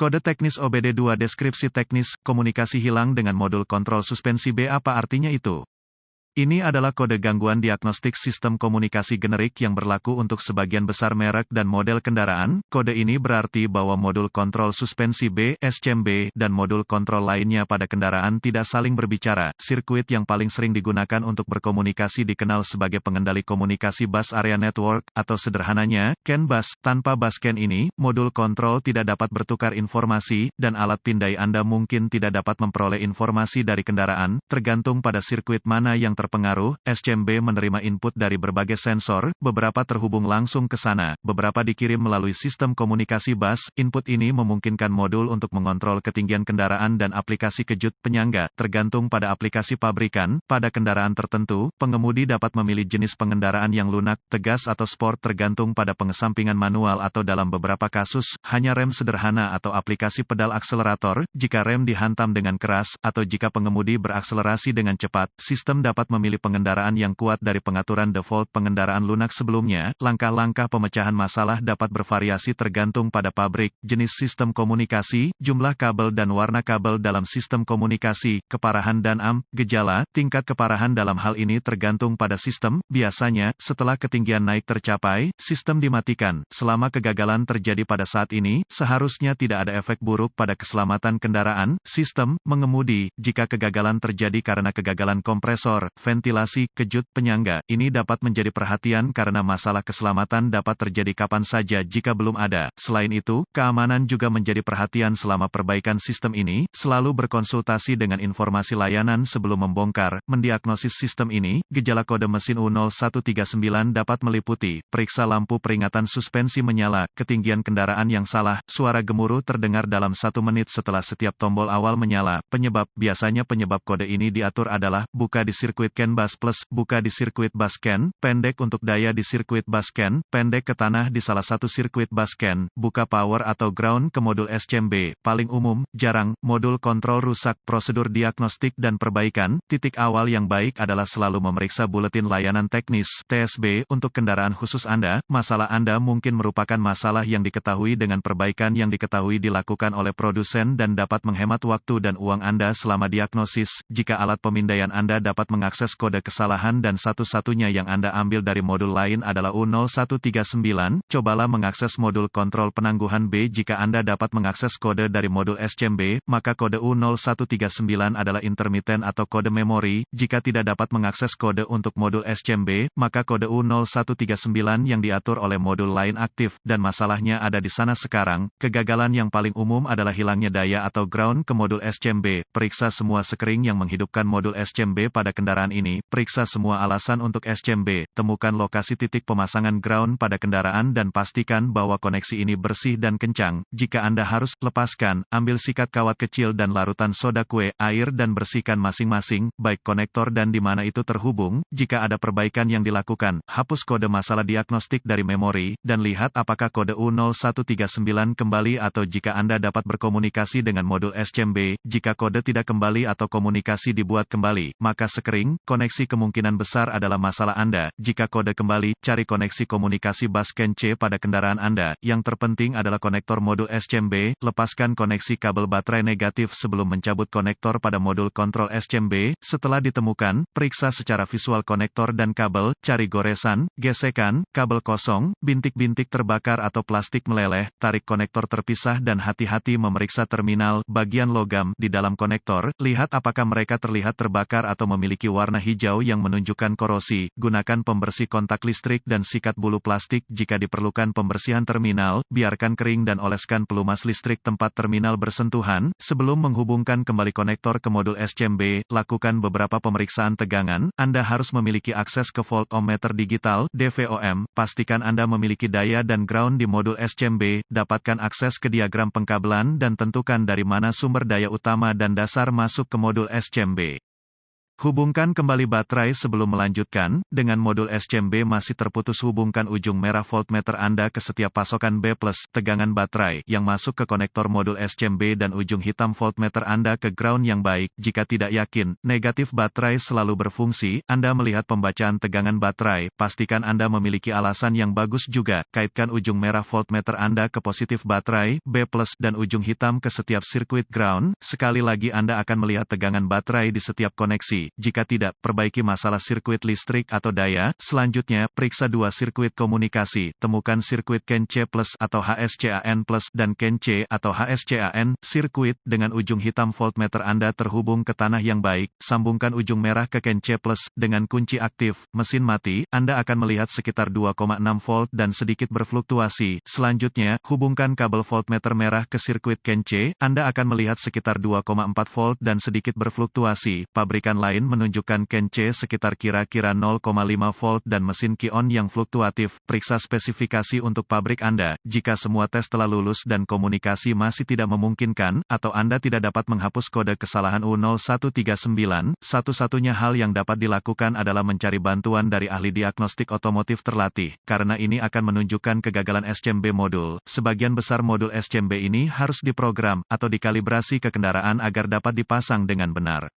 Kode teknis OBD2 deskripsi teknis, komunikasi hilang dengan modul kontrol suspensi B. Apa artinya itu? Ini adalah kode gangguan diagnostik sistem komunikasi generik yang berlaku untuk sebagian besar merek dan model kendaraan. Kode ini berarti bahwa modul kontrol suspensi B, SCM-B, dan modul kontrol lainnya pada kendaraan tidak saling berbicara. Sirkuit yang paling sering digunakan untuk berkomunikasi dikenal sebagai pengendali komunikasi bus area network, atau sederhananya, CAN bus. Tanpa bus CAN ini, modul kontrol tidak dapat bertukar informasi, dan alat pindai Anda mungkin tidak dapat memperoleh informasi dari kendaraan, tergantung pada sirkuit mana yang terpengaruh. SCM-B menerima input dari berbagai sensor, beberapa terhubung langsung ke sana, beberapa dikirim melalui sistem komunikasi bus. Input ini memungkinkan modul untuk mengontrol ketinggian kendaraan dan aplikasi kejut penyangga, tergantung pada aplikasi pabrikan. Pada kendaraan tertentu, pengemudi dapat memilih jenis pengendaraan yang lunak, tegas atau sport tergantung pada pengesampingan manual atau dalam beberapa kasus, hanya rem sederhana atau aplikasi pedal akselerator. Jika rem dihantam dengan keras, atau jika pengemudi berakselerasi dengan cepat, sistem dapat memilih pengendaraan yang kuat dari pengaturan default pengendaraan lunak sebelumnya. Langkah-langkah pemecahan masalah dapat bervariasi tergantung pada pabrik, jenis sistem komunikasi, jumlah kabel dan warna kabel dalam sistem komunikasi, keparahan dan gejala. Tingkat keparahan dalam hal ini tergantung pada sistem. Biasanya, setelah ketinggian naik tercapai, sistem dimatikan. Selama kegagalan terjadi pada saat ini, seharusnya tidak ada efek buruk pada keselamatan kendaraan, sistem, mengemudi. Jika kegagalan terjadi karena kegagalan kompresor, ventilasi, kejut penyangga, ini dapat menjadi perhatian karena masalah keselamatan dapat terjadi kapan saja jika belum ada. Selain itu, keamanan juga menjadi perhatian selama perbaikan sistem ini. Selalu berkonsultasi dengan informasi layanan sebelum membongkar, mendiagnosis sistem ini. Gejala kode mesin U0139 dapat meliputi, periksa lampu peringatan suspensi menyala, ketinggian kendaraan yang salah, suara gemuruh terdengar dalam 1 menit setelah setiap tombol awal menyala. Penyebab, biasanya penyebab kode ini diatur adalah, buka di sirkuit CAN bus plus, buka di sirkuit bus CAN, pendek untuk daya di sirkuit bus CAN, pendek ke tanah di salah satu sirkuit bus CAN, buka power atau ground ke modul SCM-B, paling umum, jarang, modul kontrol rusak. Prosedur diagnostik dan perbaikan. Titik awal yang baik adalah selalu memeriksa buletin layanan teknis, TSB, untuk kendaraan khusus Anda. Masalah Anda mungkin merupakan masalah yang diketahui dengan perbaikan yang diketahui dilakukan oleh produsen dan dapat menghemat waktu dan uang Anda selama diagnosis. Jika alat pemindaian Anda dapat mengakses kode kesalahan dan satu-satunya yang Anda ambil dari modul lain adalah U0139, cobalah mengakses modul kontrol penangguhan B. Jika Anda dapat mengakses kode dari modul SCM-B, maka kode U0139 adalah intermittent atau kode memori. Jika tidak dapat mengakses kode untuk modul SCM-B, maka kode U0139 yang diatur oleh modul lain aktif, dan masalahnya ada di sana sekarang. Kegagalan yang paling umum adalah hilangnya daya atau ground ke modul SCM-B. Periksa semua sekring yang menghidupkan modul SCM-B pada kendaraan ini. Periksa semua alasan untuk SCM-B. Temukan lokasi titik pemasangan ground pada kendaraan dan pastikan bahwa koneksi ini bersih dan kencang. Jika Anda harus, lepaskan, ambil sikat kawat kecil dan larutan soda kue, air dan bersihkan masing-masing, baik konektor dan di mana itu terhubung. Jika ada perbaikan yang dilakukan, hapus kode masalah diagnostik dari memori, dan lihat apakah kode U0139 kembali atau jika Anda dapat berkomunikasi dengan modul SCM-B. Jika kode tidak kembali atau komunikasi dibuat kembali, maka sekring, koneksi kemungkinan besar adalah masalah Anda. Jika kode kembali, cari koneksi komunikasi bus CAN C pada kendaraan Anda. Yang terpenting adalah konektor modul SCM-B. Lepaskan koneksi kabel baterai negatif sebelum mencabut konektor pada modul kontrol SCM-B. Setelah ditemukan, periksa secara visual konektor dan kabel, cari goresan, gesekan, kabel kosong, bintik-bintik terbakar atau plastik meleleh, tarik konektor terpisah dan hati-hati memeriksa terminal, bagian logam, di dalam konektor. Lihat apakah mereka terlihat terbakar atau memiliki warna hijau yang menunjukkan korosi. Gunakan pembersih kontak listrik dan sikat bulu plastik jika diperlukan pembersihan terminal. Biarkan kering dan oleskan pelumas listrik tempat terminal bersentuhan. Sebelum menghubungkan kembali konektor ke modul SCM-B, lakukan beberapa pemeriksaan tegangan. Anda harus memiliki akses ke voltmeter digital, DVOM. Pastikan Anda memiliki daya dan ground di modul SCM-B. Dapatkan akses ke diagram pengkabelan dan tentukan dari mana sumber daya utama dan dasar masuk ke modul SCM-B. Hubungkan kembali baterai sebelum melanjutkan. Dengan modul SCMB masih terputus, hubungkan ujung merah voltmeter Anda ke setiap pasokan B+, tegangan baterai, yang masuk ke konektor modul SCMB dan ujung hitam voltmeter Anda ke ground yang baik. Jika tidak yakin, negatif baterai selalu berfungsi, Anda melihat pembacaan tegangan baterai, pastikan Anda memiliki alasan yang bagus juga. Kaitkan ujung merah voltmeter Anda ke positif baterai, B+, dan ujung hitam ke setiap sirkuit ground. Sekali lagi Anda akan melihat tegangan baterai di setiap koneksi. Jika tidak, perbaiki masalah sirkuit listrik atau daya. Selanjutnya, periksa dua sirkuit komunikasi. Temukan sirkuit CAN C+ atau HSCAN+ dan CAN C atau HSCAN. Sirkuit dengan ujung hitam voltmeter Anda terhubung ke tanah yang baik. Sambungkan ujung merah ke CAN C+ dengan kunci aktif. Mesin mati, Anda akan melihat sekitar 2,6 volt dan sedikit berfluktuasi. Selanjutnya, hubungkan kabel voltmeter merah ke sirkuit CAN C. Anda akan melihat sekitar 2,4 volt dan sedikit berfluktuasi. Pabrikan lain menunjukkan CAN C sekitar kira-kira 0,5 volt dan mesin Ki-on yang fluktuatif. Periksa spesifikasi untuk pabrik Anda. Jika semua tes telah lulus dan komunikasi masih tidak memungkinkan, atau Anda tidak dapat menghapus kode kesalahan U0139, satu-satunya hal yang dapat dilakukan adalah mencari bantuan dari ahli diagnostik otomotif terlatih, karena ini akan menunjukkan kegagalan SCMB modul. Sebagian besar modul SCMB ini harus diprogram atau dikalibrasi ke kendaraan agar dapat dipasang dengan benar.